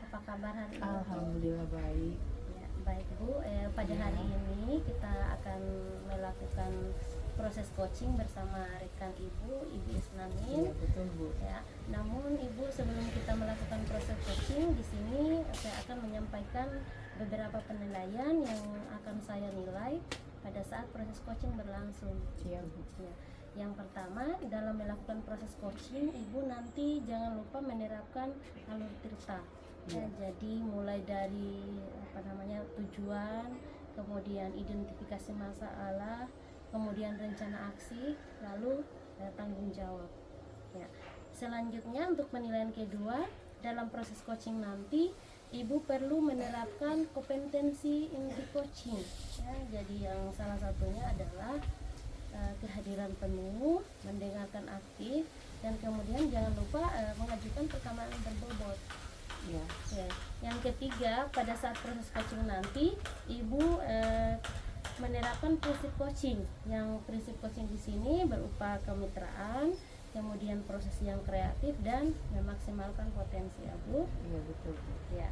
Apa kabar hari ini, Bu? Alhamdulillah baik. Ya, baik, Bu. Pada Ya, hari ini kita akan melakukan proses coaching bersama rekan Ibu iya Isnamin. betul Bu. Ya, namun Ibu, sebelum kita melakukan proses coaching di sini, saya akan menyampaikan beberapa penilaian yang akan saya nilai pada saat proses coaching berlangsung. Iya Bu. Ya. Yang pertama, dalam melakukan proses coaching, Ibu nanti jangan lupa menerapkan alur tirta. Ya, jadi mulai dari tujuan, kemudian identifikasi masalah, kemudian rencana aksi, lalu tanggung jawab. Ya. Selanjutnya untuk penilaian kedua, dalam proses coaching nanti Ibu perlu menerapkan kompetensi inti coaching. Ya, jadi yang salah satunya adalah kehadiran penuh, mendengarkan aktif, dan kemudian jangan lupa mengajukan pertanyaan berbobot. Ya. Ya. Yang ketiga, pada saat proses coaching nanti, Ibu menerapkan prinsip coaching. Yang prinsip coaching di sini berupa kemitraan, kemudian proses yang kreatif dan memaksimalkan potensi Ibu. Iya betul Bu. Ya.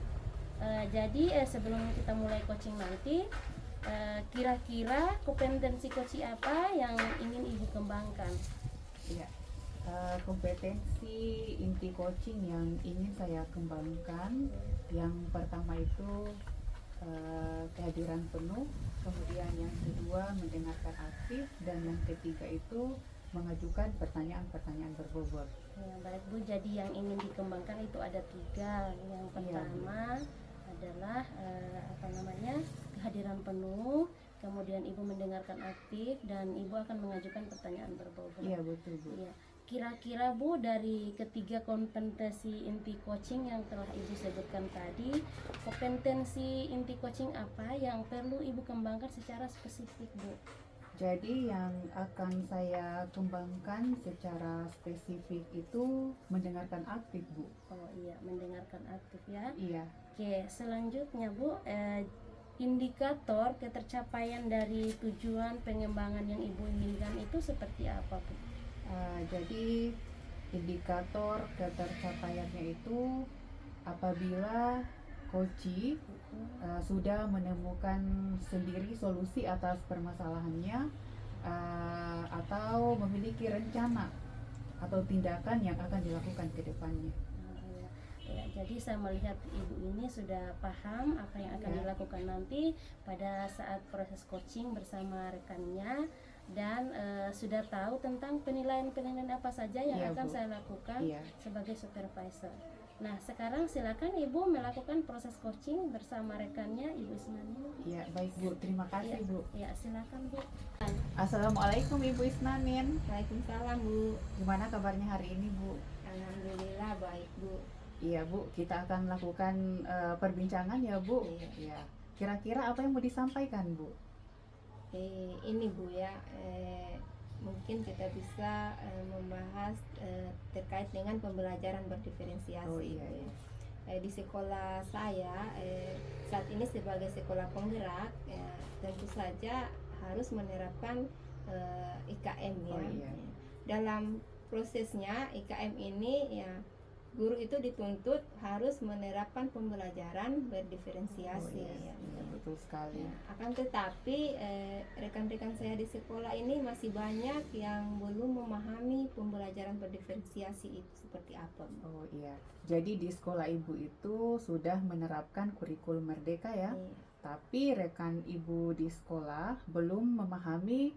Jadi sebelum kita mulai coaching nanti, kira-kira kompetensi coaching apa yang ingin Ibu kembangkan? Iya. Kompetensi inti coaching yang ingin saya kembangkan, yang pertama itu kehadiran penuh, kemudian yang kedua mendengarkan aktif, dan yang ketiga itu mengajukan pertanyaan-pertanyaan berbobot. Ya, baik Bu. Jadi yang ingin dikembangkan itu ada 3. Yang pertama adalah kehadiran penuh, kemudian Ibu mendengarkan aktif, dan Ibu akan mengajukan pertanyaan berbobot. Iya betul Bu. Ya. Kira-kira Bu, dari ketiga kompetensi inti coaching yang telah Ibu sebutkan tadi, kompetensi inti coaching apa yang perlu Ibu kembangkan secara spesifik, Bu? Jadi yang akan saya kembangkan secara spesifik itu mendengarkan aktif Bu. Oh iya, mendengarkan aktif ya. Iya. Oke, selanjutnya Bu, indikator ketercapaian dari tujuan pengembangan yang Ibu inginkan itu seperti apa, Bu? Jadi indikator ketercapaiannya itu apabila coach sudah menemukan sendiri solusi atas permasalahannya, atau memiliki rencana atau tindakan yang akan dilakukan ke depannya. Ya, jadi saya melihat Ibu ini sudah paham apa yang akan dilakukan nanti pada saat proses coaching bersama rekannya, dan sudah tahu tentang penilaian-penilaian apa saja yang akan Bu. saya lakukan sebagai supervisor. Nah, sekarang silakan Ibu melakukan proses coaching bersama rekannya, Ibu Isnamin. Ya, baik Bu. Terima kasih Bu. Ya, silakan Bu. Assalamualaikum Ibu Isnamin. Waalaikumsalam Bu. Gimana kabarnya hari ini Bu? Alhamdulillah baik Bu. Iya Bu, kita akan melakukan perbincangan ya Bu. Iya. Kira-kira apa yang mau disampaikan Bu? Ini Bu ya, mungkin kita bisa membahas terkait dengan pembelajaran berdiferensiasi. Oh iya. Di sekolah saya saat ini sebagai sekolah penggerak, tentu saja harus menerapkan IKM ya. Oh iya. Dalam prosesnya IKM ini ya, guru itu dituntut harus menerapkan pembelajaran berdiferensiasi. Oh iya. Ya, betul sekali. Ya, akan tetapi rekan-rekan saya di sekolah ini masih banyak yang belum memahami pembelajaran berdiferensiasi itu seperti apa. Oh iya. Jadi di sekolah Ibu itu sudah menerapkan kurikulum merdeka ya. Iya. Tapi rekan Ibu di sekolah belum memahami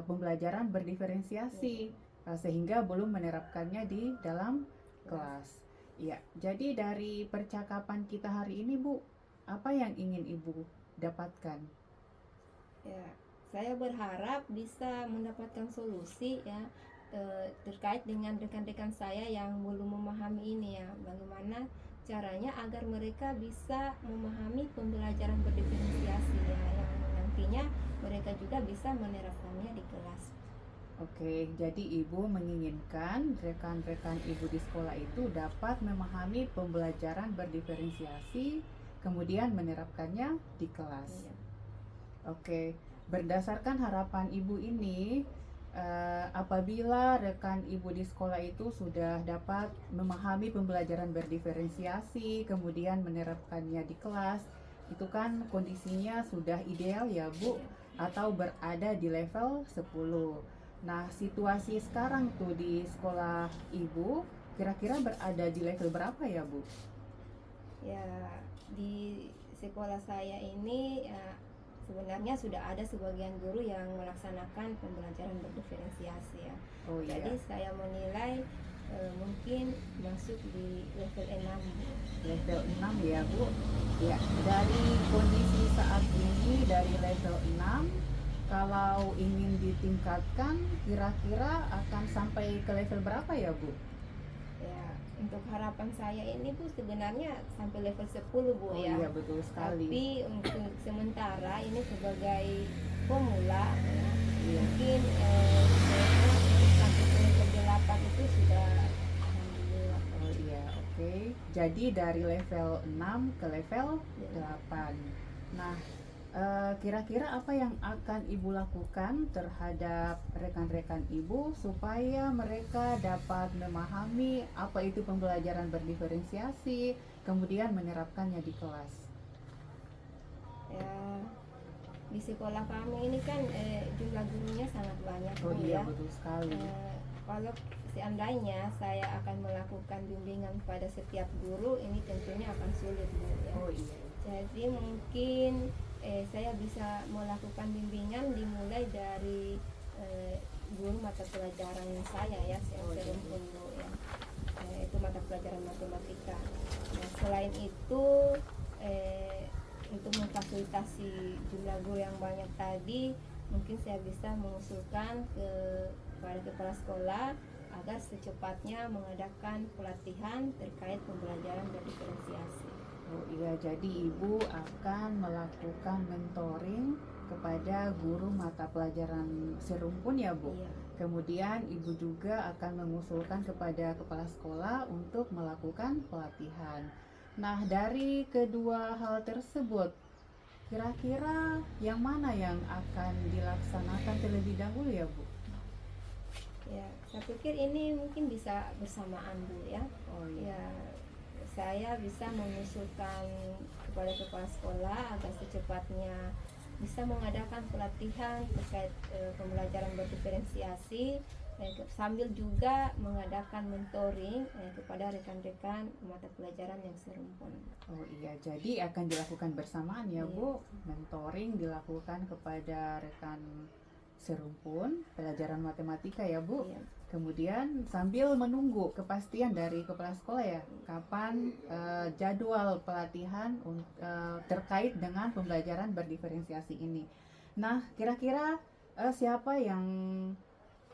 pembelajaran berdiferensiasi, sehingga belum menerapkannya di dalam kelas. Ya, jadi dari percakapan kita hari ini Bu, apa yang ingin Ibu dapatkan? Ya, saya berharap bisa mendapatkan solusi ya terkait dengan rekan-rekan saya yang belum memahami ini ya. Bagaimana caranya agar mereka bisa memahami pembelajaran berdiferensiasi ya, yang nantinya mereka juga bisa menerapkannya di kelas. Oke, jadi Ibu menginginkan rekan-rekan Ibu di sekolah itu dapat memahami pembelajaran berdiferensiasi, kemudian menerapkannya di kelas. Iya. Oke, berdasarkan harapan Ibu ini, apabila rekan ibu di sekolah itu sudah dapat memahami pembelajaran berdiferensiasi, kemudian menerapkannya di kelas, itu kan kondisinya sudah ideal ya Bu, atau berada di level 10. Nah, situasi sekarang tuh di sekolah ibu, kira-kira berada di level berapa ya Bu? Ya, di sekolah saya ini ya, sebenarnya sudah ada sebagian guru yang melaksanakan pembelajaran berdiferensiasi ya. Oh iya, Jadi saya menilai mungkin masuk di level 6. level 6 ya Bu. Ya, dari kondisi saat ini dari level 6, kalau ingin ditingkatkan kira-kira akan sampai ke level berapa ya Bu? Ya, untuk harapan saya ini Bu sebenarnya sampai level 10 Bu Oh ya. iya betul sekali. Tapi untuk sementara ini sebagai pemula ya, Iya. mungkin untuk sampai ke level 8 itu sudah alhamdulillah. Oh iya, oke. Jadi dari level 6 ke level Ya. 8. Nah, kira-kira apa yang akan Ibu lakukan terhadap rekan-rekan Ibu supaya mereka dapat memahami apa itu pembelajaran berdiferensiasi, kemudian menerapkannya di kelas? Ya, di sekolah kami ini kan jumlah gurunya sangat banyak Oh Bu, iya, ya. betul sekali. Kalau seandainya saya akan melakukan bimbingan pada setiap guru, ini tentunya akan sulit Bu ya. Oh iya. Jadi mungkin saya bisa melakukan bimbingan dimulai dari guru mata pelajaran saya ya, yang Oh, iya. serumpun Bu ya. Itu mata pelajaran matematika. Nah, selain itu untuk memfasilitasi jumlah guru yang banyak tadi, mungkin saya bisa mengusulkan kepada kepala sekolah agar secepatnya mengadakan pelatihan terkait pembelajaran berdiferensiasi. Oh iya, jadi Ibu akan melakukan mentoring kepada guru mata pelajaran serumpun ya Bu? Iya. Kemudian Ibu juga akan mengusulkan kepada kepala sekolah untuk melakukan pelatihan. Nah, dari kedua hal tersebut, kira-kira yang mana yang akan dilaksanakan terlebih dahulu ya Bu? Ya, saya pikir ini mungkin bisa bersamaan Bu ya. Oh iya. Ya, saya bisa mengusulkan kepada kepala sekolah agar secepatnya bisa mengadakan pelatihan terkait pembelajaran berdiferensiasi sambil juga mengadakan mentoring kepada rekan-rekan mata pelajaran yang serumpun. Oh iya, jadi akan dilakukan bersamaan ya Bu. Mentoring dilakukan kepada rekan serumpun pelajaran matematika ya Bu. Iya. Kemudian sambil menunggu kepastian dari kepala sekolah ya, kapan jadwal pelatihan terkait dengan pembelajaran berdiferensiasi ini. Nah, kira-kira siapa yang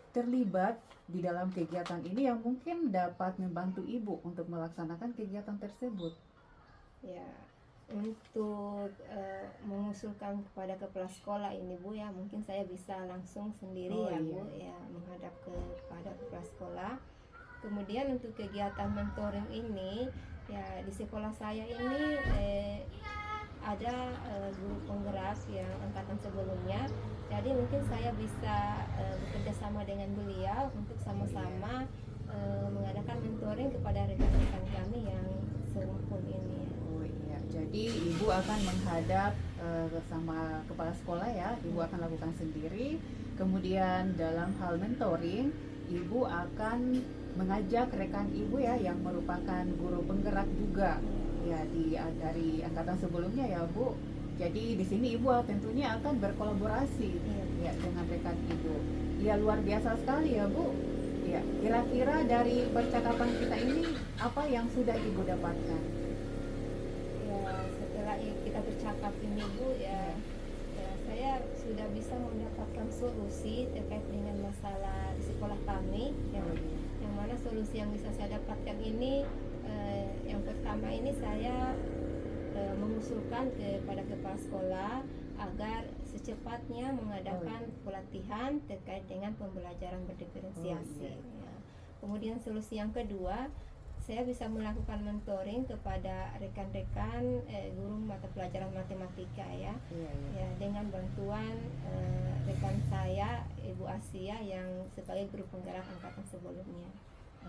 terlibat di dalam kegiatan ini yang mungkin dapat membantu Ibu untuk melaksanakan kegiatan tersebut? Ya, untuk mengusulkan kepada kepala sekolah ini Bu ya, mungkin saya bisa langsung sendiri Oh, ya iya. Bu ya, menghadap kepada kepala sekolah. Kemudian untuk kegiatan mentoring ini ya, di sekolah saya ini ada guru penggerak yang angkatan sebelumnya, jadi mungkin saya bisa bekerja sama dengan beliau untuk sama-sama mengadakan mentoring kepada rekan-rekan kami yang serumpun ini. Oh iya, jadi Ibu akan menghadap bersama kepala sekolah ya, Ibu akan lakukan sendiri. Kemudian dalam hal mentoring, Ibu akan mengajak rekan Ibu ya yang merupakan guru penggerak juga ya dari angkatan sebelumnya ya Bu. Jadi di sini Ibu tentunya akan berkolaborasi ya dengan rekan Ibu. Ya luar biasa sekali ya Bu. Ya, kira-kira dari percakapan kita ini apa yang sudah Ibu dapatkan? Ya, setelah kita bercakap ini Bu ya, saya sudah bisa mendapatkan solusi terkait dengan masalah di sekolah kami ya. Yang mana solusi yang bisa saya dapatkan ini yang pertama ini saya mengusulkan kepada kepala sekolah agar secepatnya mengadakan pelatihan terkait dengan pembelajaran berdiferensiasi. Ya. Kemudian solusi yang kedua, saya bisa melakukan mentoring kepada rekan-rekan guru mata pelajaran matematika ya. Iya, iya. Ya, dengan bantuan rekan saya Ibu Asia yang sebagai guru penggerak angkatan sebelumnya.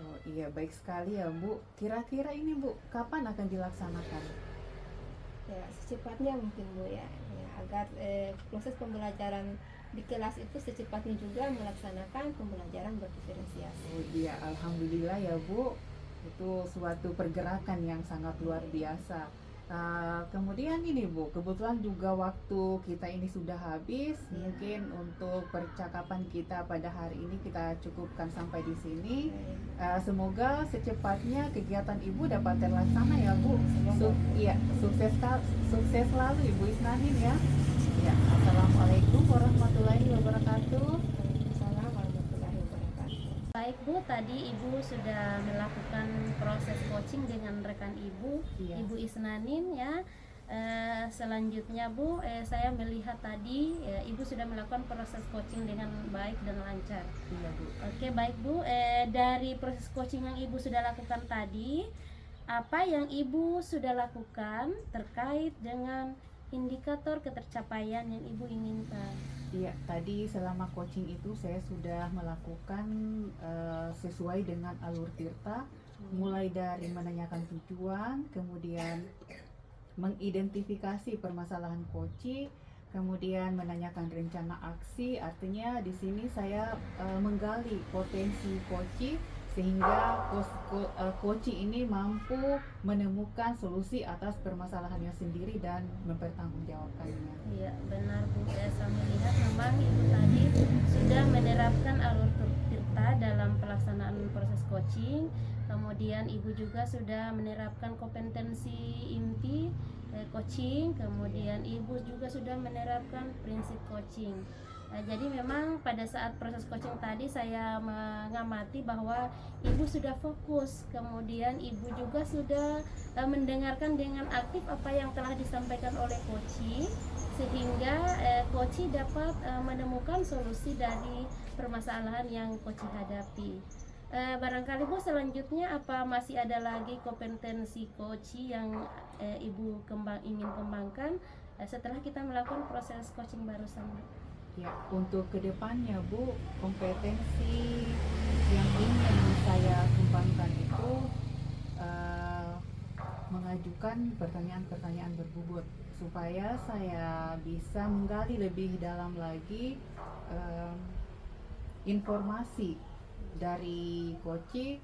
Oh iya, baik sekali ya Bu. Kira-kira ini Bu, kapan akan dilaksanakan? Ya, secepatnya mungkin Bu ya, agar proses pembelajaran di kelas itu secepatnya juga melaksanakan pembelajaran berdiferensiasi. Oh iya, alhamdulillah ya Bu. Itu suatu pergerakan yang sangat luar biasa. Kemudian ini Bu, kebetulan juga waktu kita ini sudah habis. Iya. Mungkin untuk percakapan kita pada hari ini kita cukupkan sampai di sini. Semoga secepatnya kegiatan Ibu dapat terlaksana ya Bu. Iya, sukses selalu Ibu Isnanin ya. Ya, assalamualaikum warahmatullahi wabarakatuh. Waalaikumsalam warahmatullahi wabarakatuh. Baik Bu, tadi Ibu sudah melakukan proses coaching dengan rekan Ibu, Iya. Ibu Isnanin ya. Selanjutnya Bu, saya melihat tadi Ibu sudah melakukan proses coaching dengan baik dan lancar. Iya Bu. Oke, baik Bu. Dari proses coaching yang Ibu sudah lakukan tadi, apa yang Ibu sudah lakukan terkait dengan indikator ketercapaian yang Ibu inginkan? Iya, tadi selama coaching itu saya sudah melakukan sesuai dengan alur Tirta, mulai dari menanyakan tujuan, kemudian mengidentifikasi permasalahan koci, kemudian menanyakan rencana aksi. Artinya di sini saya menggali potensi koci sehingga koci ini mampu menemukan solusi atas permasalahannya sendiri dan mempertanggungjawabkannya. Iya, benar Bu. Saya melihat memang Ibu tadi sudah menerapkan alur Tirta dalam pelaksanaan proses coaching. Kemudian Ibu juga sudah menerapkan kompetensi inti coaching. Kemudian Ibu juga sudah menerapkan prinsip coaching. Jadi memang pada saat proses coaching tadi saya mengamati bahwa Ibu sudah fokus, kemudian Ibu juga sudah mendengarkan dengan aktif apa yang telah disampaikan oleh coaching, sehingga coaching dapat menemukan solusi dari permasalahan yang coaching hadapi. Barangkali Bu, selanjutnya apa masih ada lagi kompetensi coaching yang Ibu ingin kembangkan setelah kita melakukan proses coaching barusan? Ya, untuk kedepannya Bu, kompetensi yang ingin saya kembangkan itu mengajukan pertanyaan-pertanyaan berbobot supaya saya bisa menggali lebih dalam lagi informasi dari coach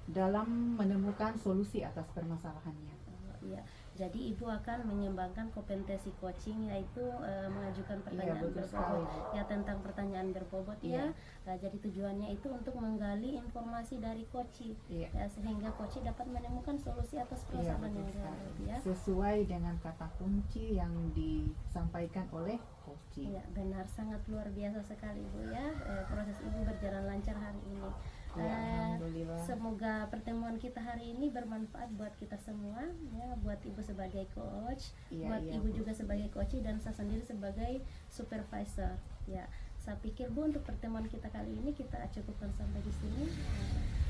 dalam menemukan solusi atas permasalahannya. Iya. Jadi Ibu akan mengembangkan kompetensi coaching, yaitu mengajukan pertanyaan berbobot ya, tentang pertanyaan berbobot ya. Jadi tujuannya itu untuk menggali informasi dari coaching ya, sehingga coaching dapat menemukan solusi atas permasalahan yang dihadapi ya. Sesuai dengan kata kunci yang disampaikan oleh coaching. Iya, benar, sangat luar biasa sekali Bu ya. Proses Ibu berjalan lancar hari ini. Alhamdulillah. Semoga pertemuan kita hari ini bermanfaat buat kita semua ya, buat Ibu sebagai coach, buat Ibu juga sebagai coach, dan saya sendiri sebagai supervisor ya. Saya pikir Bu, untuk pertemuan kita kali ini kita cukupkan sampai di sini.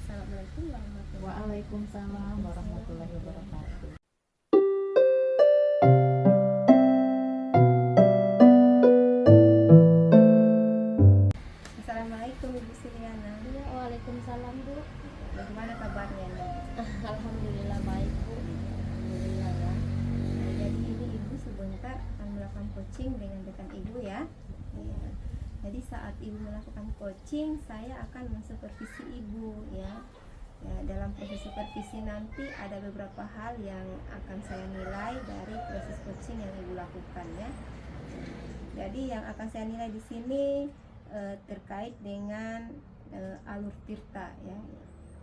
Assalamualaikum warahmatullahi wabarakatuh. Waalaikumsalam warahmatullahi wabarakatuh. Assalamualaikum Ibu Siliana. Ya, waalaikumsalam Bu. Bagaimana kabarnya nih? Alhamdulillah baik Bu. Alhamdulillah ya. Jadi ini Ibu sebentar akan melakukan coaching dengan rekan Ibu ya. Jadi saat Ibu melakukan coaching, saya akan mensupervisi Ibu ya. Dalam proses supervisi nanti ada beberapa hal yang akan saya nilai dari proses coaching yang Ibu lakukan ya. Jadi yang akan saya nilai di sini terkait dengan alur Tirta ya,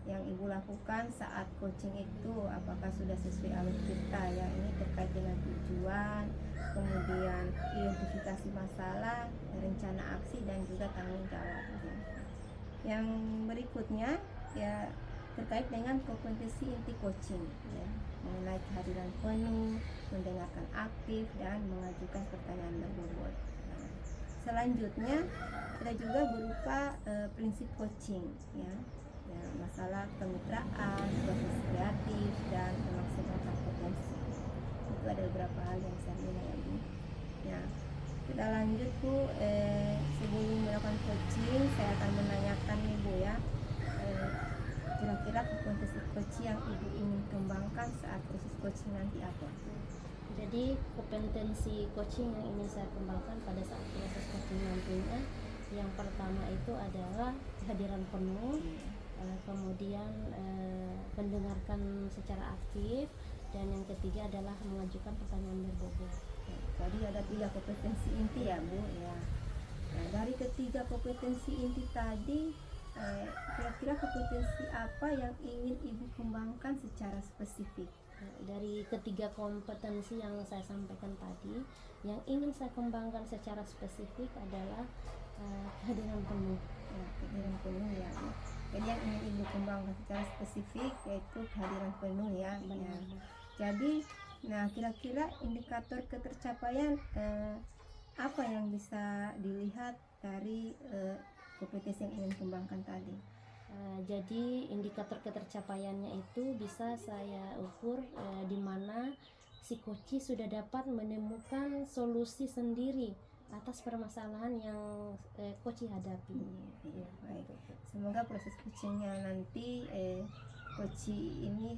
yang Ibu lakukan saat coaching itu, apakah sudah sesuai alur Tirta ya. Ini terkait dengan tujuan, kemudian identifikasi masalah, rencana aksi, dan juga tanggung jawab ya. Yang berikutnya ya terkait dengan kompetensi inti coaching ya, mengenai kehadiran penuh, mendengarkan aktif, dan mengajukan pertanyaan berbobot. Selanjutnya ada juga berupa prinsip coaching ya. ya, masalah kemitraan, proses kreatif, dan memaksimalkan potensi. Itu ada beberapa hal yang saya nilai ya Bu. Ya, kita lanjut Bu. Sebelum melakukan coaching, saya akan menanyakan nih Bu ya, kira-kira kompetensi coaching yang Ibu ingin kembangkan saat proses coaching nanti apa? Jadi kompetensi coaching yang ingin saya kembangkan pada saat proses coaching nantinya, yang pertama itu adalah kehadiran penuh, kemudian mendengarkan secara aktif, dan yang ketiga adalah mengajukan pertanyaan berbobot. Tadi ada 3 kompetensi inti ya Bu ya. Nah, dari ketiga kompetensi inti tadi, kira-kira kompetensi apa yang ingin Ibu kembangkan secara spesifik? Dari ketiga kompetensi yang saya sampaikan tadi, yang ingin saya kembangkan secara spesifik adalah kehadiran penuh. Ya, kehadiran penuh ya. Jadi yang ingin Ibu kembangkan secara spesifik yaitu kehadiran penuh ya. Ya. Jadi, nah kira-kira indikator ketercapaian apa yang bisa dilihat dari kompetensi yang ingin kembangkan tadi? Jadi indikator ketercapaiannya itu bisa saya ukur di mana si coach sudah dapat menemukan solusi sendiri atas permasalahan yang coach hadapi. Ya, baik. Semoga proses coachingnya nanti coach ini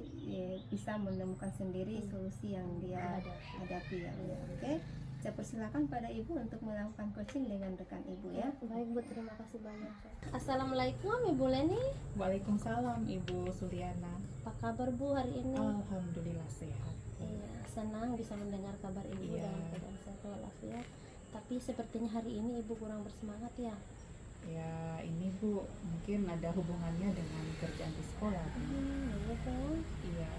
bisa menemukan sendiri solusi yang dia hadapi ya. Oke. Saya persilakan pada Ibu untuk melakukan coaching dengan rekan Ibu ya. Baik Bu, terima kasih banyak. Assalamualaikum Ibu Leni. Waalaikumsalam Ibu Suliana. Apa kabar Bu hari ini? Alhamdulillah sehat. Iya, senang bisa mendengar kabar Ibu dalam keadaan sehat walafiat. Tapi sepertinya hari ini Ibu kurang bersemangat ya. Ya ini Bu, mungkin ada hubungannya dengan kerjaan di sekolah. Iya kan? Iya.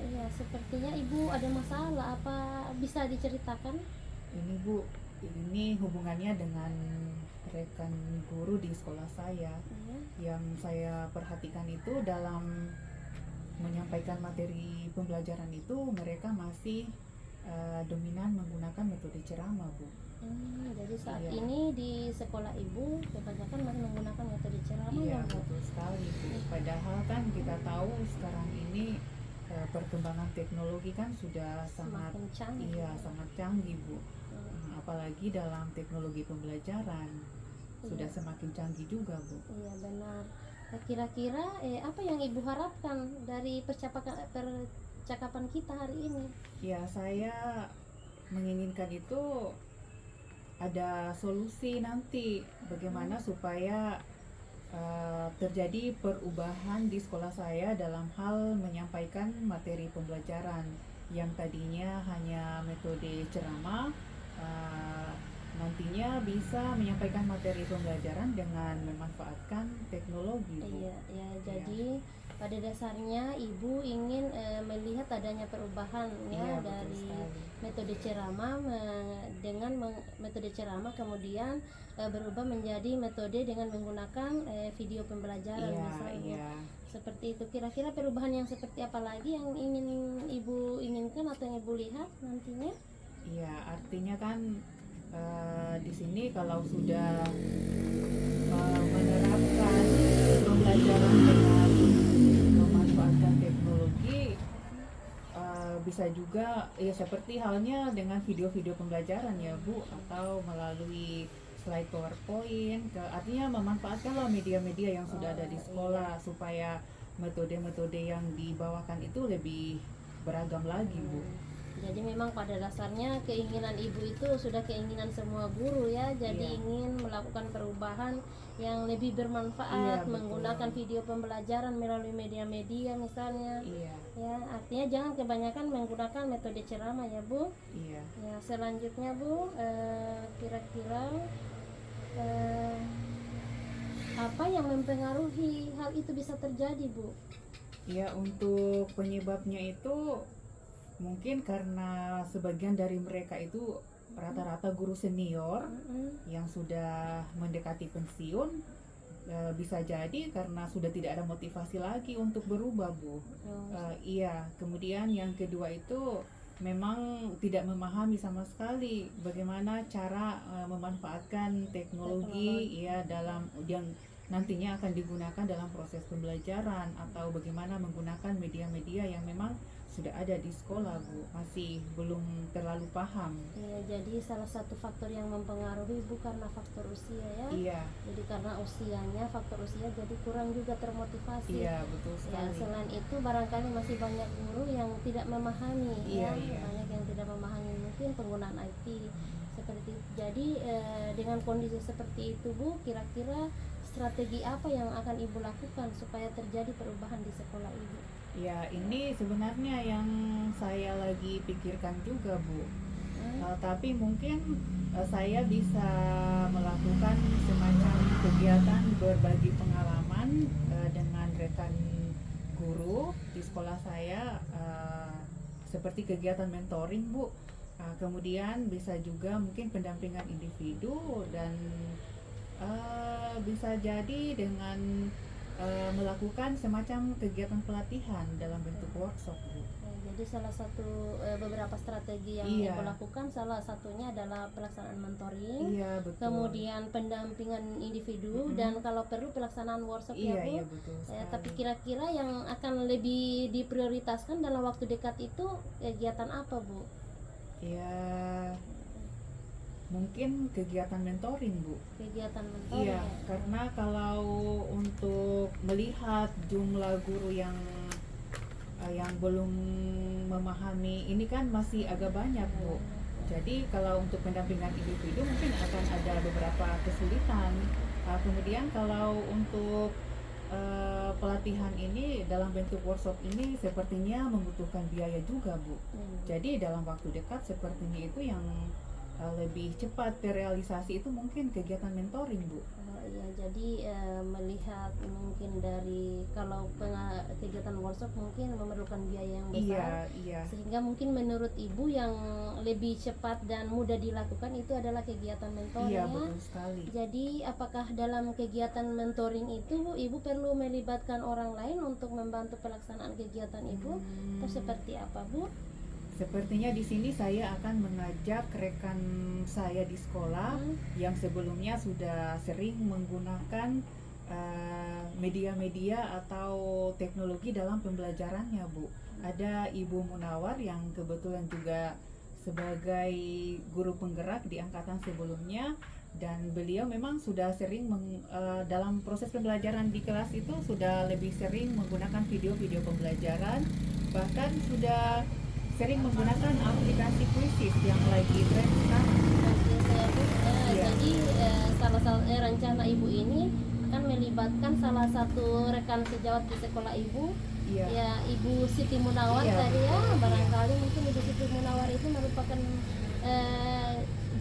Iya, sepertinya Ibu ada masalah. Apa bisa diceritakan? Ini Bu, ini hubungannya dengan rekan guru di sekolah saya. Iya. Yang saya perhatikan itu dalam menyampaikan materi pembelajaran itu mereka masih dominan menggunakan metode ceramah Bu. Jadi saat Iya. ini di sekolah Ibu kebanyakan masih menggunakan metode ceramah Iya ya Bu? betul sekali Bu. Padahal kan kita tahu sekarang ini perkembangan teknologi kan sudah sangat Semakin canggih. sangat canggih Bu. Apalagi dalam teknologi pembelajaran sudah Iya. semakin canggih juga Bu. Iya benar. Nah, kira-kira apa yang Ibu harapkan dari percakapan kita hari ini? Ya saya menginginkan itu ada solusi nanti bagaimana supaya terjadi perubahan di sekolah saya dalam hal menyampaikan materi pembelajaran yang tadinya hanya metode ceramah, nantinya bisa menyampaikan materi pembelajaran dengan memanfaatkan teknologi Bu. Iya, ya, jadi pada dasarnya Ibu ingin melihat adanya perubahan Iya, ya betul dari sekali. metode ceramah dengan metode ceramah kemudian berubah menjadi metode dengan menggunakan video pembelajaran Iya, misalnya. iya. Seperti itu. Kira-kira perubahan yang seperti apa lagi yang ingin Ibu inginkan atau yang Ibu lihat nantinya? Iya, artinya kan di sini kalau sudah menerapkan pembelajaran dengan memanfaatkan teknologi, bisa juga ya seperti halnya dengan video-video pembelajaran ya Bu, atau melalui slide PowerPoint, artinya memanfaatkanlah media-media yang sudah ada di sekolah supaya metode-metode yang dibawakan itu lebih beragam lagi Bu. Jadi memang pada dasarnya keinginan Ibu itu sudah keinginan semua guru ya. Jadi Iya. ingin melakukan perubahan yang lebih bermanfaat, Iya, betul. menggunakan video pembelajaran melalui media-media misalnya. Iya, Ya, artinya jangan kebanyakan menggunakan metode ceramah ya Bu. iya. Ya, selanjutnya Bu, kira-kira apa yang mempengaruhi hal itu bisa terjadi Bu? Ya untuk penyebabnya itu mungkin karena sebagian dari mereka itu rata-rata guru senior yang sudah mendekati pensiun, bisa jadi karena sudah tidak ada motivasi lagi untuk berubah Bu. Iya, kemudian yang kedua itu memang tidak memahami sama sekali bagaimana cara memanfaatkan teknologi ya dalam yang nantinya akan digunakan dalam proses pembelajaran atau bagaimana menggunakan media-media yang memang sudah ada di sekolah, Bu. Masih belum terlalu paham. Ya, jadi salah satu faktor yang mempengaruhi bukan faktor usia ya. Iya, Jadi karena usianya, faktor usia, jadi kurang juga termotivasi. iya betul Ya, sekali. selain itu barangkali masih banyak guru yang tidak memahami Iya, ya, iya. banyak yang tidak memahami mungkin penggunaan IT seperti itu. Jadi dengan kondisi seperti itu Bu, kira-kira strategi apa yang akan Ibu lakukan supaya terjadi perubahan di sekolah Ibu? Ya, ini sebenarnya yang saya lagi pikirkan juga, Bu. Tapi mungkin saya bisa melakukan semacam kegiatan berbagi pengalaman dengan rekan guru di sekolah saya, seperti kegiatan mentoring, Bu. Kemudian bisa juga mungkin pendampingan individu dan bisa jadi dengan melakukan semacam kegiatan pelatihan dalam bentuk workshop, Bu. Jadi salah satu beberapa strategi yang Iya. Ibu lakukan salah satunya adalah pelaksanaan mentoring, Iya, betul. kemudian pendampingan individu, Mm-mm. dan kalau perlu pelaksanaan workshop Iya, ya Bu. iya betul sekali. Tapi kira-kira yang akan lebih diprioritaskan dalam waktu dekat itu kegiatan apa Bu? Ya, mungkin kegiatan mentoring, Bu. Kegiatan mentoring Iya, ya? karena kalau untuk melihat jumlah guru yang belum memahami ini kan masih agak banyak, Bu. Jadi kalau untuk pendampingan individu mungkin akan ada beberapa kesulitan. Kemudian kalau untuk pelatihan ini dalam bentuk workshop ini sepertinya membutuhkan biaya juga, Bu. Jadi dalam waktu dekat sepertinya itu yang lebih cepat terrealisasi itu mungkin kegiatan mentoring, Bu. Ya, jadi melihat mungkin dari kalau kegiatan workshop mungkin memerlukan biaya yang besar, Iya. sehingga mungkin menurut Ibu yang lebih cepat dan mudah dilakukan itu adalah kegiatan mentoring Iya, ya. betul sekali. Jadi apakah dalam kegiatan mentoring itu Ibu perlu melibatkan orang lain untuk membantu pelaksanaan kegiatan Ibu? Atau seperti apa, Bu? Sepertinya di sini saya akan mengajak rekan saya di sekolah yang sebelumnya sudah sering menggunakan media-media atau teknologi dalam pembelajarannya, Bu. Ada Ibu Munawar yang kebetulan juga sebagai guru penggerak di angkatan sebelumnya, dan beliau memang sudah sering dalam proses pembelajaran di kelas itu sudah lebih sering menggunakan video-video pembelajaran, bahkan sudah sering menggunakan aplikasi Quizzes yang lagi tren sekarang. Oke, saya Bu. Iya. Jadi rencana Ibu ini akan melibatkan salah satu rekan sejawat di sekolah Ibu, Iya. ya Ibu Siti Munawar Iya, tadi ya. betul. Barangkali mungkin Ibu Siti Munawar itu merupakan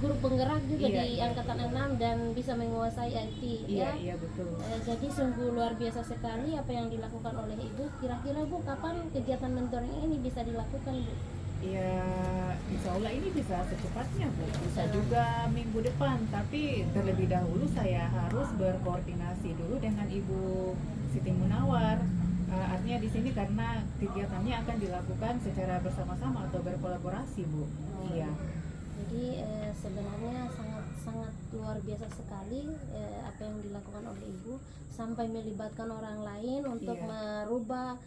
guru penggerak juga Iya, di iya. angkatan 6 dan bisa menguasai IT Iya, ya. iya betul. Jadi sungguh luar biasa sekali apa yang dilakukan oleh Ibu. Kira-kira Bu, kapan kegiatan mentoring ini bisa dilakukan, Bu? Ya, insya Allah ini bisa secepatnya, Bu. Bisa juga minggu depan, tapi terlebih dahulu saya harus berkoordinasi dulu dengan Ibu Siti Munawar. Artinya di sini karena kegiatannya akan dilakukan secara bersama-sama atau berkolaborasi, Bu. Iya. Jadi sebenarnya sangat luar biasa sekali apa yang dilakukan oleh Ibu sampai melibatkan orang lain untuk Iya. merubah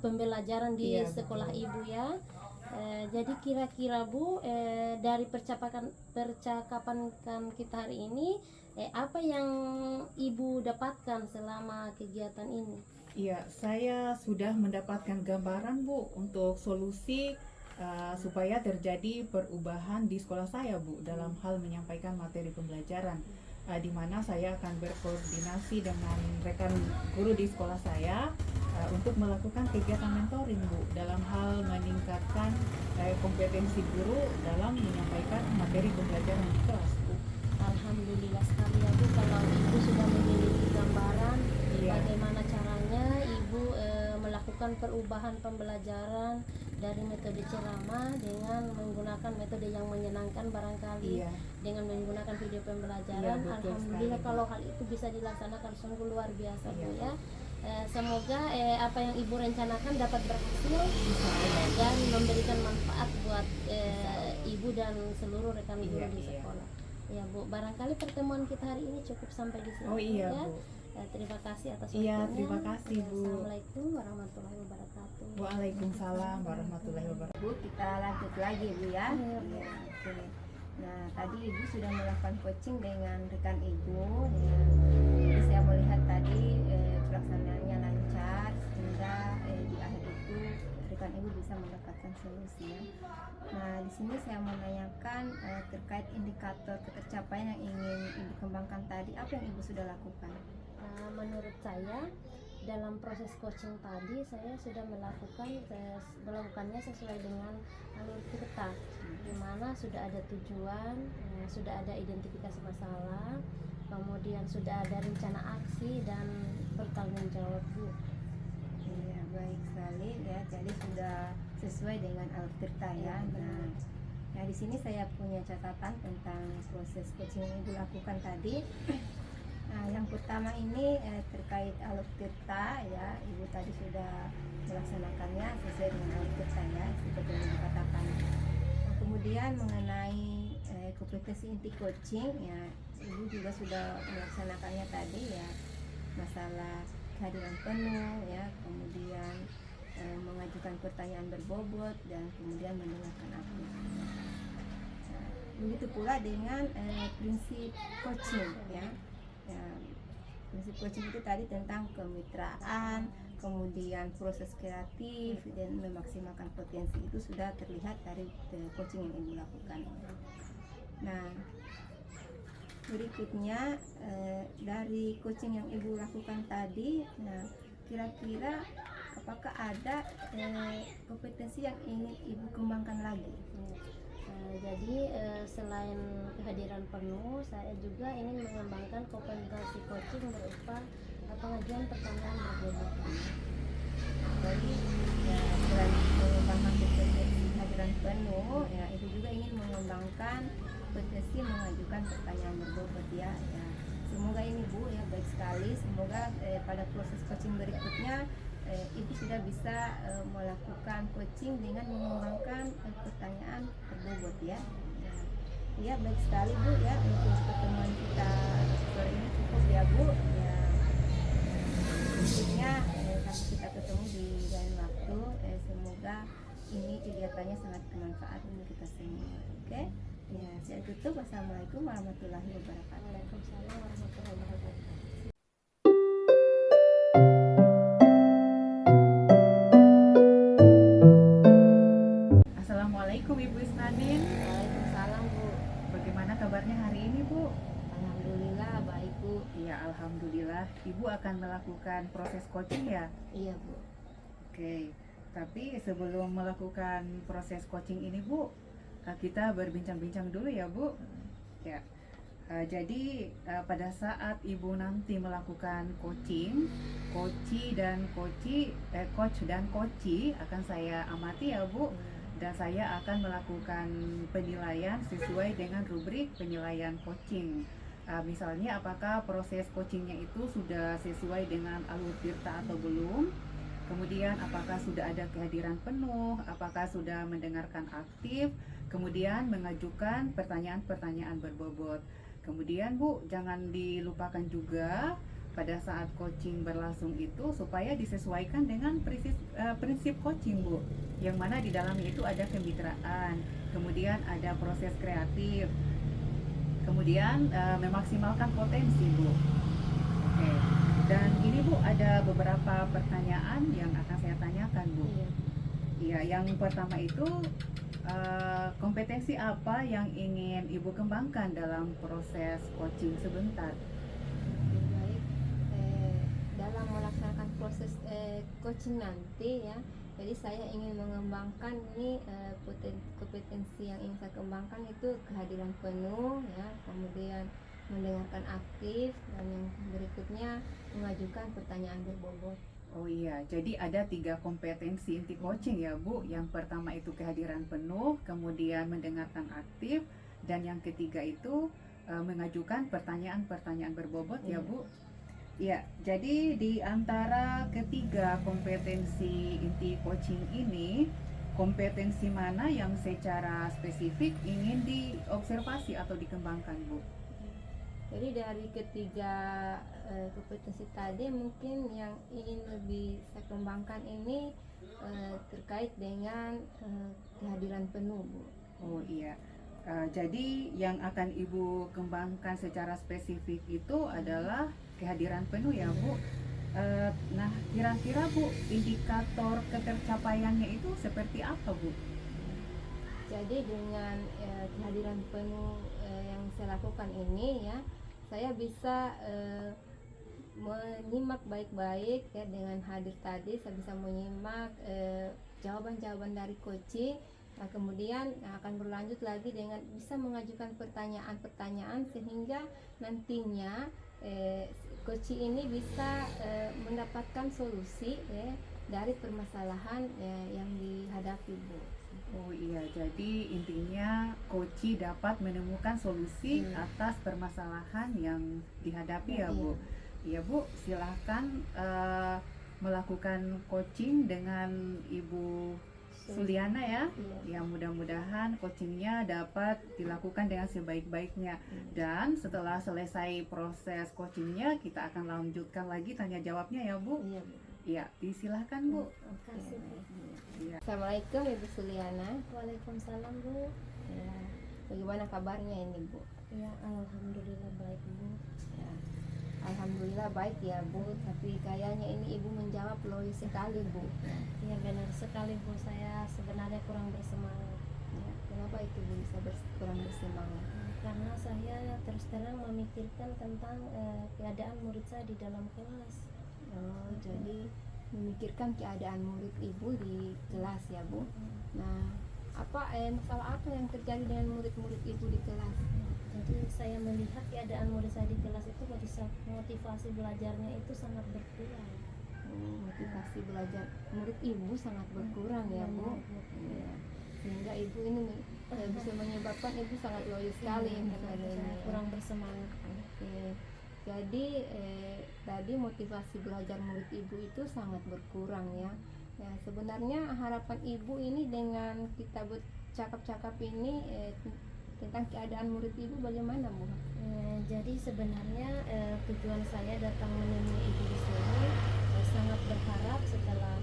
pembelajaran di Iya, sekolah betul. Ibu ya. Jadi kira-kira Bu, dari percakapan kita hari ini, apa yang Ibu dapatkan selama kegiatan ini? Iya, saya sudah mendapatkan gambaran, Bu, untuk solusi supaya terjadi perubahan di sekolah saya, Bu, dalam hal menyampaikan materi pembelajaran, di mana saya akan berkoordinasi dengan rekan guru di sekolah saya untuk melakukan kegiatan mentoring, Bu, dalam hal meningkatkan kompetensi guru dalam menyampaikan materi pembelajaran di kelas, Bu. Alhamdulillah sekali ya Bu, kalau Ibu sudah memiliki gambaran Iya. bagaimana caranya Ibu melakukan perubahan pembelajaran dari metode ceramah dengan menggunakan metode yang menyenangkan barangkali, Iya. dengan menggunakan video pembelajaran. Iya, betul Alhamdulillah sekali, Bu. kalau hal itu bisa dilaksanakan sungguh luar biasa, Bu Iya. ya. Semoga apa yang Ibu rencanakan dapat berhasil Insya Allah. dan memberikan manfaat buat Ibu dan seluruh rekan guru Iya, di iya. sekolah. Ya Bu, barangkali pertemuan kita hari ini cukup sampai di sini Oh iya, ya. Bu. Terima kasih atas Iya, waktunya. terima kasih, Ya, Bu. Assalamualaikum warahmatullahi wabarakatuh. Waalaikumsalam warahmatullahi wabarakatuh. Bu, kita lanjut lagi Bu ya. Iya, Bu. Iya, oke. Nah, tadi Ibu sudah melakukan coaching dengan rekan Ibu. Ya. Jadi saya melihat tadi pelaksanaannya lancar sehingga di akhir itu rekan Ibu bisa mendapatkan solusi ya. Nah, di sini saya mau menanyakan terkait indikator ketercapaian yang ingin Ibu kembangkan tadi, apa yang Ibu sudah lakukan? Menurut saya dalam proses coaching tadi saya sudah melakukannya sesuai dengan alur tirta, di mana sudah ada tujuan, sudah ada identifikasi masalah, kemudian sudah ada rencana aksi dan bertanggung jawab, Bu. Iya, baik sekali ya. Jadi sudah sesuai dengan alur tirta ya. Nah, ya di sini saya punya catatan tentang proses coaching yang Ibu lakukan tadi. Nah, yang pertama ini terkait alur tirta ya. Ibu tadi sudah melaksanakannya sesuai dengan alur tirta ya, seperti yang dikatakan. Nah, kemudian mengenai kompetensi inti coaching ya, Ibu juga sudah melaksanakannya tadi ya. Masalah kehadiran penuh ya, kemudian mengajukan pertanyaan berbobot dan kemudian mendengarkan aktif. Nah, begitu pula dengan prinsip coaching ya. Ya, prinsip coaching itu tadi tentang kemitraan, kemudian proses kreatif dan memaksimalkan potensi, itu sudah terlihat dari coaching yang Ibu lakukan. Nah, berikutnya dari coaching yang Ibu lakukan tadi, nah kira-kira apakah ada kompetensi yang ingin Ibu kembangkan lagi? Jadi selain kehadiran penuh, saya juga ingin mengembangkan kompetensi coaching berupa pengajuan pertanyaan berbobot. Jadi ya, selain mengembangkan kompetensi kehadiran penuh, ya Ibu juga ingin mengembangkan kompetensi mengajukan pertanyaan berbobot ya. Ya. Semoga ini Bu ya baik sekali. Semoga pada proses coaching berikutnya Ibu sudah bisa melakukan coaching dengan mengembangkan pertanyaan berbobot ya. Ya baik sekali Bu ya, untuk pertemuan kita sore ini cukup ya Bu ya. Berikutnya sampai kita ketemu di lain waktu. Semoga ini kegiatannya sangat bermanfaat untuk kita semua. Oke? Ya, saya tutup. Wassalamualaikum warahmatullahi wabarakatuh. Waalaikumsalam warahmatullahi wabarakatuh. Assalamualaikum Ibu Isnanin. Waalaikumsalam Bu. Bagaimana kabarnya hari ini, Bu? Alhamdulillah baik Bu. Iya, alhamdulillah. Ibu akan melakukan proses coaching ya? Iya Bu. Oke. Tapi sebelum melakukan proses coaching ini, Bu, kita berbincang-bincang dulu ya, Bu. Ya. Jadi pada saat Ibu nanti melakukan coaching, coach dan coachi akan saya amati ya, Bu. Dan saya akan melakukan penilaian sesuai dengan rubrik penilaian coaching. Misalnya apakah proses coachingnya itu sudah sesuai dengan alur tirta atau belum. Kemudian apakah sudah ada kehadiran penuh, apakah sudah mendengarkan aktif, kemudian mengajukan pertanyaan-pertanyaan berbobot. Kemudian Bu, jangan dilupakan juga pada saat coaching berlangsung itu supaya disesuaikan dengan prinsip coaching Bu, yang mana di dalamnya itu ada kemitraan, kemudian ada proses kreatif, kemudian memaksimalkan potensi Bu. Oke. Dan ini Bu ada beberapa pertanyaan yang akan saya tanyakan Bu. Iya, yang pertama itu kompetensi apa yang ingin Ibu kembangkan dalam proses coaching sebentar? Baik. Dalam melaksanakan proses coaching nanti ya, jadi saya ingin mengembangkan ini kompetensi yang ingin saya kembangkan itu kehadiran penuh ya, kemudian mendengarkan aktif, dan yang berikutnya mengajukan pertanyaan berbobot. Oh iya, jadi ada 3 kompetensi inti coaching ya Bu. Yang pertama itu kehadiran penuh, kemudian mendengarkan aktif, dan yang ketiga itu mengajukan pertanyaan-pertanyaan berbobot ya Bu. Ya, jadi di antara ketiga kompetensi inti coaching ini, kompetensi mana yang secara spesifik ingin diobservasi atau dikembangkan Bu? Jadi dari ketiga kompetensi tadi mungkin yang ingin lebih saya kembangkan ini terkait dengan kehadiran penuh, Bu. Oh iya. Jadi yang akan Ibu kembangkan secara spesifik itu adalah kehadiran penuh ya Bu. Nah kira-kira Bu, indikator ketercapaiannya itu seperti apa Bu? Jadi dengan kehadiran penuh yang saya lakukan ini ya, saya bisa menyimak baik-baik ya, dengan hadir tadi saya bisa menyimak jawaban-jawaban dari coaching. Nah, kemudian akan berlanjut lagi dengan bisa mengajukan pertanyaan-pertanyaan sehingga nantinya coaching ini bisa mendapatkan solusi ya, dari permasalahan yang dihadapi, Bu. Oh iya, jadi intinya coachi dapat menemukan solusi atas permasalahan yang dihadapi ya Bu. Iya Bu, silahkan melakukan coaching dengan Ibu Suliana ya. Yang mudah-mudahan coachingnya dapat dilakukan dengan sebaik-baiknya. Dan setelah selesai proses coachingnya, kita akan lanjutkan lagi tanya jawabnya ya Bu. Iya, Bu. Iya, disilahkan Bu. Terima kasih, Bu. Iya. Assalamualaikum Ibu Suliana. Waalaikumsalam, Bu. Ya, bagaimana kabarnya ini, Bu? Ya, alhamdulillah baik, Bu. Ya, alhamdulillah baik ya, Bu. Tapi kayaknya ini Ibu menjawab loyo sekali, Bu. Ya, benar sekali, Bu. Saya sebenarnya kurang bersemangat. Ya, kenapa itu Bu bisa kurang bersemangat? Karena saya terus terang memikirkan tentang keadaan murid saya di dalam kelas. Oh, jadi memikirkan keadaan murid Ibu di kelas ya, Bu. Nah, masalah apa yang terjadi dengan murid-murid Ibu di kelas? Jadi saya melihat keadaan murid saya di kelas itu motivasi belajarnya itu sangat berkurang. Motivasi belajar murid Ibu sangat berkurang ya, Bu. Ya, sehingga Ibu ini bisa menyebabkan Ibu sangat loyo sekali Saya kurang bersemangat. Oke. Jadi tadi motivasi belajar murid Ibu itu sangat berkurang ya. Ya, sebenarnya harapan Ibu ini dengan kita bercakap-cakap ini tentang keadaan murid Ibu bagaimana, Bu? Jadi sebenarnya tujuan saya datang menemui Ibu di sini sangat berharap setelah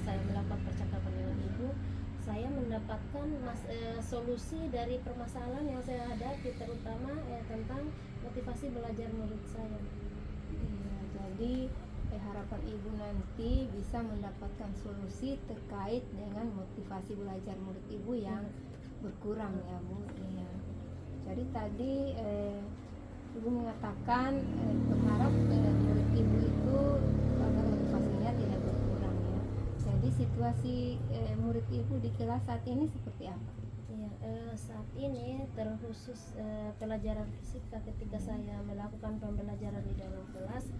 saya melakukan percakapan dengan Ibu, saya mendapatkan solusi dari permasalahan yang saya hadapi, terutama tentang motivasi belajar murid saya. Ya, jadi harapan Ibu nanti bisa mendapatkan solusi terkait dengan motivasi belajar murid Ibu yang berkurang ya, Bu. Ya. Jadi tadi Ibu mengatakan berharap murid Ibu itu agar motivasinya tidak berkurang ya. Jadi situasi murid Ibu di kelas saat ini seperti apa? Ya, saat ini terkhusus pelajaran fisika, ketika saya melakukan pembelajaran di dalam kelas,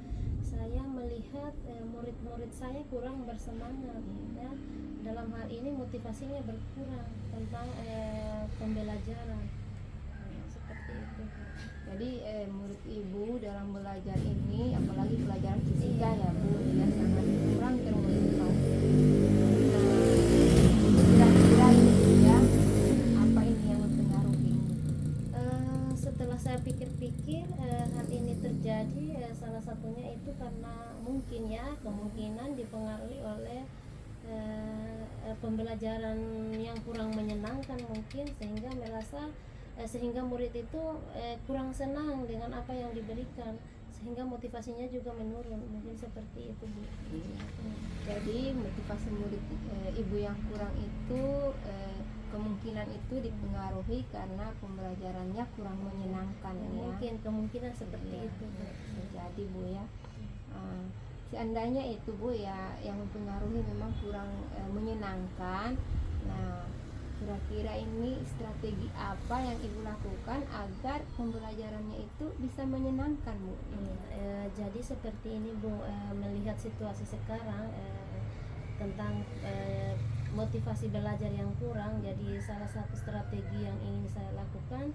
saya melihat murid-murid saya kurang bersemangat ya. Dalam hal ini motivasinya berkurang tentang pembelajaran. Seperti itu. Jadi murid Ibu dalam belajar ini, apalagi pelajaran fisika ya, Bu, ya sangat kurang termotivasi. Nah, kira-kira ini ya, apa ini yang mempengaruhi? Setelah saya pikir-pikir, hal ini terjadi salah satunya itu karena kemungkinan dipengaruhi oleh pembelajaran yang kurang menyenangkan mungkin, sehingga murid itu kurang senang dengan apa yang diberikan, sehingga motivasinya juga menurun, mungkin seperti itu, Bu. Jadi motivasi murid Ibu yang kurang itu kemungkinan itu dipengaruhi karena pembelajarannya kurang menyenangkan ya. Kemungkinan seperti Iya, itu, Bu. Jadi Bu ya, seandainya itu Bu ya yang mempengaruhi memang kurang menyenangkan. Nah, kira-kira ini strategi apa yang Ibu lakukan agar pembelajarannya itu bisa menyenangkan, Bu? Jadi seperti ini, Bu, melihat situasi sekarang tentang motivasi belajar yang kurang, jadi salah satu strategi yang ingin saya lakukan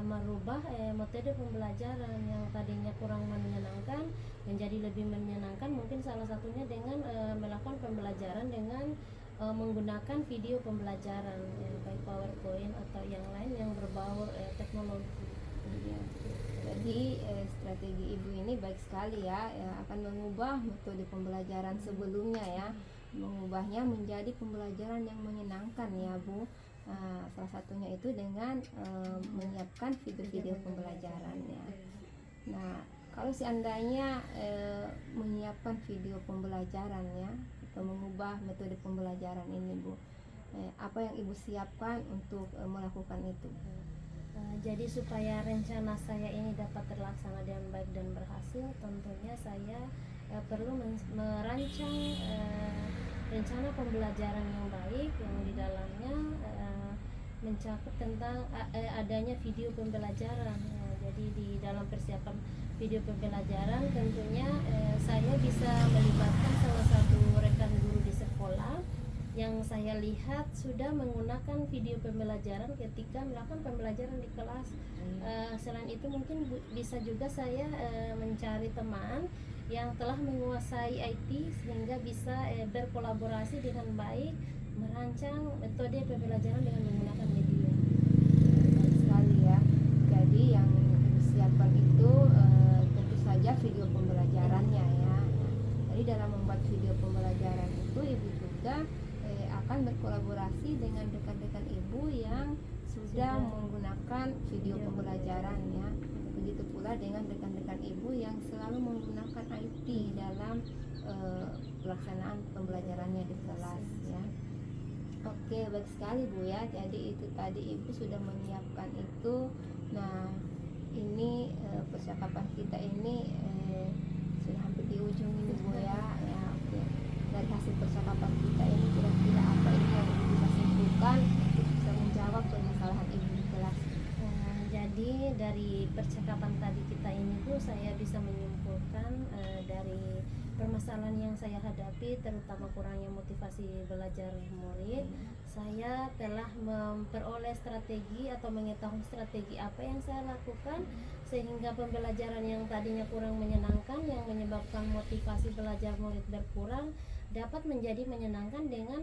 merubah metode pembelajaran yang tadinya kurang menyenangkan menjadi lebih menyenangkan, mungkin salah satunya dengan melakukan pembelajaran dengan menggunakan video pembelajaran baik PowerPoint atau yang lain yang berbau teknologi. Iya. Jadi strategi ibu ini baik sekali ya, akan mengubah metode pembelajaran sebelumnya ya, mengubahnya menjadi pembelajaran yang menyenangkan ya Bu. Salah satunya itu dengan menyiapkan video-video pembelajarannya. Nah, kalau seandainya menyiapkan video pembelajarannya atau mengubah metode pembelajaran ini Bu, apa yang ibu siapkan untuk melakukan itu? Jadi supaya rencana saya ini dapat terlaksana dengan baik dan berhasil, tentunya saya perlu merancang rencana pembelajaran yang baik yang di dalamnya mencakup tentang adanya video pembelajaran. Jadi di dalam persiapan video pembelajaran tentunya saya bisa melibatkan salah satu rekan guru di sekolah yang saya lihat sudah menggunakan video pembelajaran ketika melakukan pembelajaran di kelas. Selain itu mungkin bisa juga saya mencari teman yang telah menguasai IT sehingga bisa berkolaborasi dengan baik merancang metode pembelajaran dengan menggunakan media. Baik sekali ya. Jadi yang disiapkan itu tentu saja video pembelajarannya ya. Jadi dalam membuat video pembelajaran itu ibu juga akan berkolaborasi dengan rekan-rekan ibu yang sudah menggunakan video pembelajaran ya. Begitu pula dengan rekan-rekan ibu yang selalu menggunakan IT dalam pelaksanaan pembelajarannya di kelas ya. Oke, baik sekali Bu ya. Jadi itu tadi ibu sudah menyiapkan itu. Nah, ini percakapan kita ini sudah hampir di ujung ini Bu ya. Ya, oke. Dari hasil percakapan kita ini kira-kira apa ini yang ibu bisa simpulkan untuk bisa menjawab permasalahan ibu di kelas? Jadi dari percakapan tadi kita ini Bu, saya bisa menyimpulkan dari permasalahan yang saya hadapi, terutama kurangnya motivasi belajar murid, saya telah memperoleh strategi atau mengetahui strategi apa yang saya lakukan sehingga pembelajaran yang tadinya kurang menyenangkan yang menyebabkan motivasi belajar murid berkurang dapat menjadi menyenangkan dengan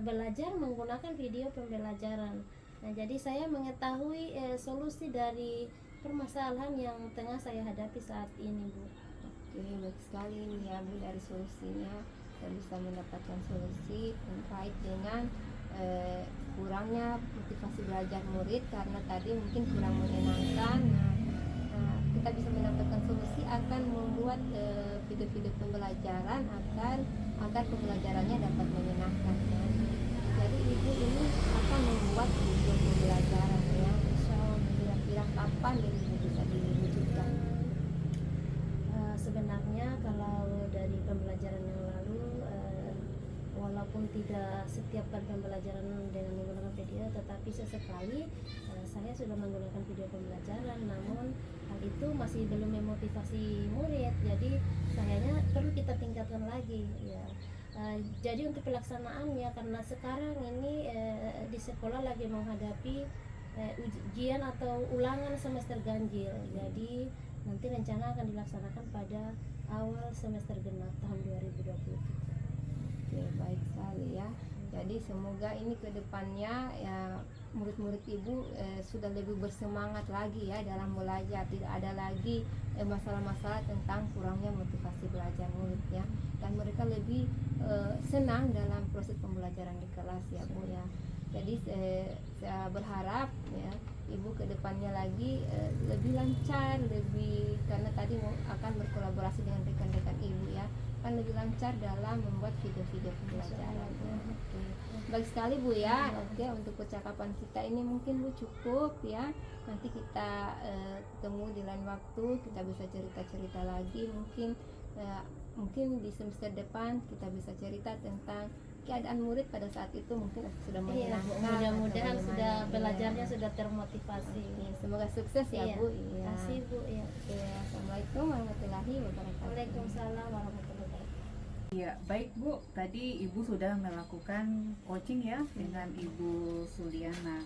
belajar menggunakan video pembelajaran. Nah, jadi saya mengetahui solusi dari permasalahan yang tengah saya hadapi saat ini, Bu. Oke, baik sekali ini ya Bu, dari solusinya kita bisa mendapatkan solusi terkait dengan kurangnya motivasi belajar murid karena tadi mungkin kurang menyenangkan. Nah, kita bisa mendapatkan solusi akan membuat video-video pembelajaran agar pembelajarannya dapat menyenangkan ya. Jadi ibu ini akan membuat video pembelajaran ya. Insya Allah kira-kira kapan ini bisa diwujudkan? Sebenarnya kalau dari pembelajaran yang lalu walaupun tidak setiap kali pembelajaran dengan menggunakan video, tetapi sesekali saya sudah menggunakan video pembelajaran, namun hal itu masih belum memotivasi murid, jadi sayanya perlu kita tingkatkan lagi ya. Jadi untuk pelaksanaannya, karena sekarang ini di sekolah lagi menghadapi ujian atau ulangan semester ganjil, jadi nanti rencana akan dilaksanakan pada awal semester genap tahun 2023. Oke, baik sekali ya. Jadi semoga ini ke depannya ya murid-murid ibu sudah lebih bersemangat lagi ya dalam belajar, tidak ada lagi masalah-masalah tentang kurangnya motivasi belajar murid ya, dan mereka lebih senang dalam proses pembelajaran di kelas ya Bu ya. Jadi saya berharap ya ibu ke depannya lagi lebih lancar, lebih, karena tadi akan berkolaborasi dengan rekan-rekan ibu ya, kan lebih lancar dalam membuat video-video pembelajaran. Oke, baik sekali Bu ya. Oke, untuk percakapan kita ini mungkin Bu cukup ya. Nanti kita ketemu di lain waktu, kita bisa cerita-cerita lagi. Mungkin di semester depan kita bisa cerita tentang keadaan murid pada saat itu, mungkin sudah menyenangkan. Mudah-mudahan sudah belajarnya sudah termotivasi. Semoga sukses ya Bu. Terima kasih Bu ya. Oke, Assalamualaikum warahmatullahi wabarakatuh. Waalaikumsalam warahmatullahi wabarakatuh. Ya, baik Bu. Tadi Ibu sudah melakukan coaching ya dengan Ibu Suliana.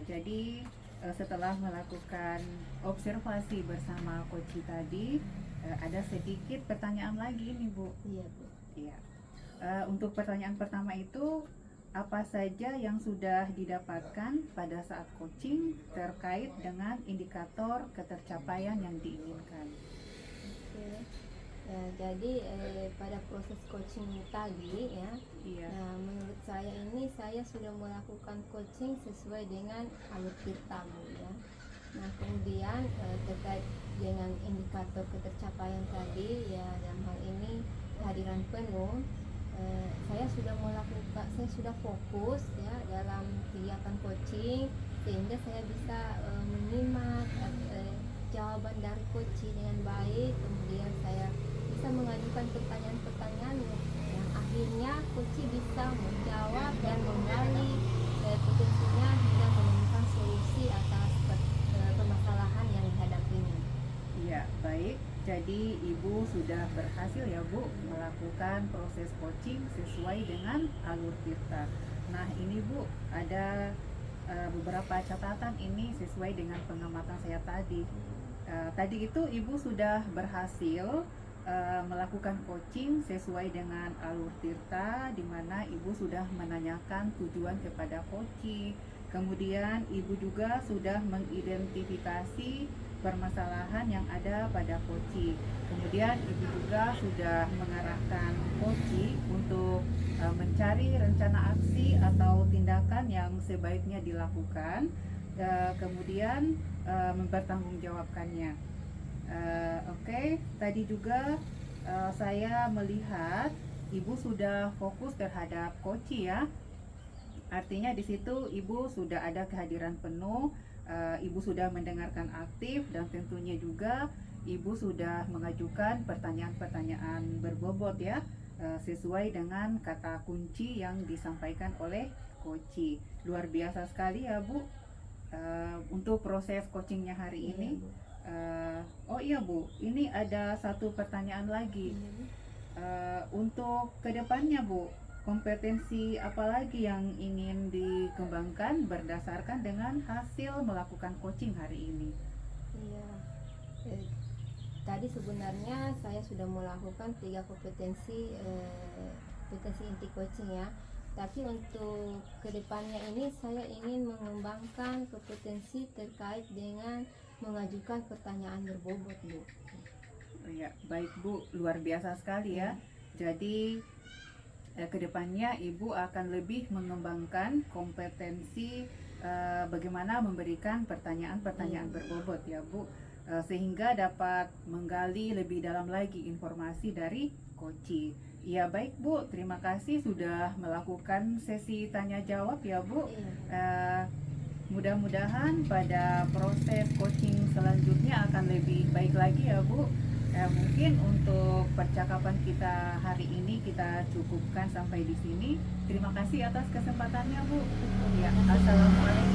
Jadi setelah melakukan observasi bersama coach tadi, ada sedikit pertanyaan lagi nih Bu. Iya Bu. Iya. Untuk pertanyaan pertama itu, apa saja yang sudah didapatkan pada saat coaching terkait dengan indikator ketercapaian yang diinginkan. Oke. Ya, jadi pada proses coaching tadi ya, Iya. nah menurut saya ini saya sudah melakukan coaching sesuai dengan alur tirta Bu ya. Nah kemudian terkait dengan indikator ketercapaian tadi ya, dalam hal ini kehadiran penuh, saya sudah fokus ya dalam kegiatan coaching, sehingga saya bisa menyimak jawaban dari coach dengan baik. Kemudian saya bisa mengajukan pertanyaan-pertanyaan yang akhirnya coach bisa menjawab dan menggali potensinya hingga menemukan solusi atas permasalahan yang dihadapinya. Iya, baik. Jadi Ibu sudah berhasil ya Bu melakukan proses coaching sesuai dengan alur tirta. Nah ini Bu ada beberapa catatan ini sesuai dengan pengamatan saya tadi. Tadi itu Ibu sudah berhasil melakukan coaching sesuai dengan alur tirta, di mana Ibu sudah menanyakan tujuan kepada coach. Kemudian Ibu juga sudah mengidentifikasi permasalahan yang ada pada coach. Kemudian Ibu juga sudah mengarahkan coach untuk mencari rencana aksi atau tindakan yang sebaiknya dilakukan, kemudian mempertanggungjawabkannya. Oke, tadi juga saya melihat Ibu sudah fokus terhadap coach ya. Artinya di situ Ibu sudah ada kehadiran penuh, Ibu sudah mendengarkan aktif, dan tentunya juga Ibu sudah mengajukan pertanyaan-pertanyaan berbobot ya, sesuai dengan kata kunci yang disampaikan oleh coach. Luar biasa sekali ya Bu untuk proses coachingnya hari ini. Oh iya Bu, ini ada satu pertanyaan lagi. Untuk kedepannya Bu, kompetensi apa lagi yang ingin dikembangkan berdasarkan dengan hasil melakukan coaching hari ini? Iya. Tadi sebenarnya saya sudah melakukan 3 kompetensi inti coaching ya. Tapi untuk kedepannya ini saya ingin mengembangkan kompetensi terkait dengan mengajukan pertanyaan berbobot Bu. Ya, baik Bu, luar biasa sekali ya. Jadi kedepannya Ibu akan lebih mengembangkan kompetensi bagaimana memberikan pertanyaan-pertanyaan berbobot ya Bu, sehingga dapat menggali lebih dalam lagi informasi dari coach. Ya baik Bu, terima kasih sudah melakukan sesi tanya jawab ya Bu. Mudah-mudahan pada proses coaching selanjutnya akan lebih baik lagi ya Bu. Mungkin untuk percakapan kita hari ini kita cukupkan sampai di sini. Terima kasih atas kesempatannya Bu. Ya, assalamualaikum.